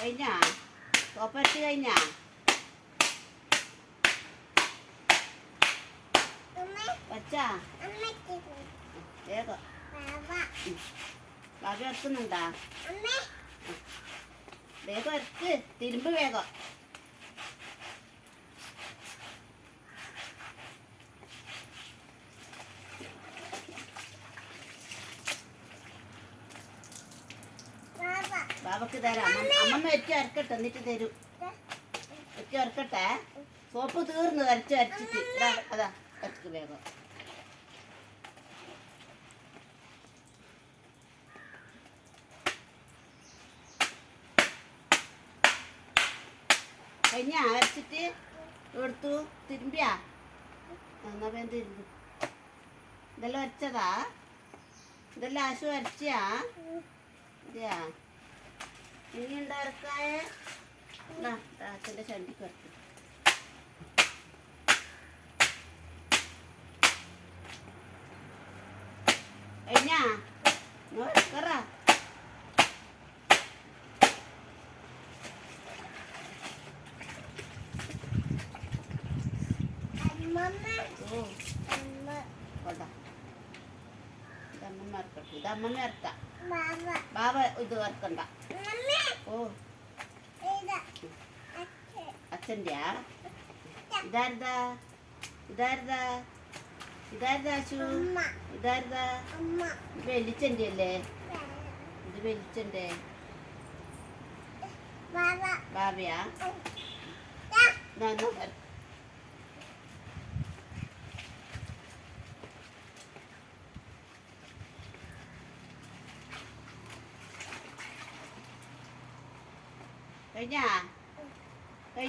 കഴിഞ്ഞാ സോപ്പരച്ച് കഴിഞ്ഞാ വച്ചാ വേഗം ബാബി ഇറക്കുന്നുണ്ടാ വേഗം ഇറക്ക് തിരുമ്പ് വേഗം ബാബക്ക് തരാം അമ്മമ്മ വെച്ച് അരക്കട്ടെ എന്നിട്ട് തരും വെച്ച് അരക്കട്ടെ സോപ്പ് തീർന്നു അരച്ചിട്ട് അതാ അരക്ക് വേഗം കഴിഞ്ഞാ അരച്ചിട്ട് എടുത്തു തിരുമ്പിയാ എന്നാ വേഗം തിരുമ്പ് ഇതെല്ലാം അരച്ചതാ ഇതെല്ലാം ആശു അരച്ചാ ഇതെയാ ഇനി ഉണ്ടാക്കായ അച്ഛൻ്റെ ചണ്ടിക്ക് വരട്ടെ കഴിഞ്ഞാ കറ ഇതമ്മ ഇറക്കാം ബാബ ഇത് വറക്കണ്ട ഓ അച്ഛൻ്റെയാ ഇതാരതാ ഇതാരതാ ഇതാരതാ അശു ഇതാരതാ വെളിച്ചൻ്റെ അല്ലേ ഇത് വെളിച്ചൻ്റെ ബാബയാ കഴിഞ്ഞാ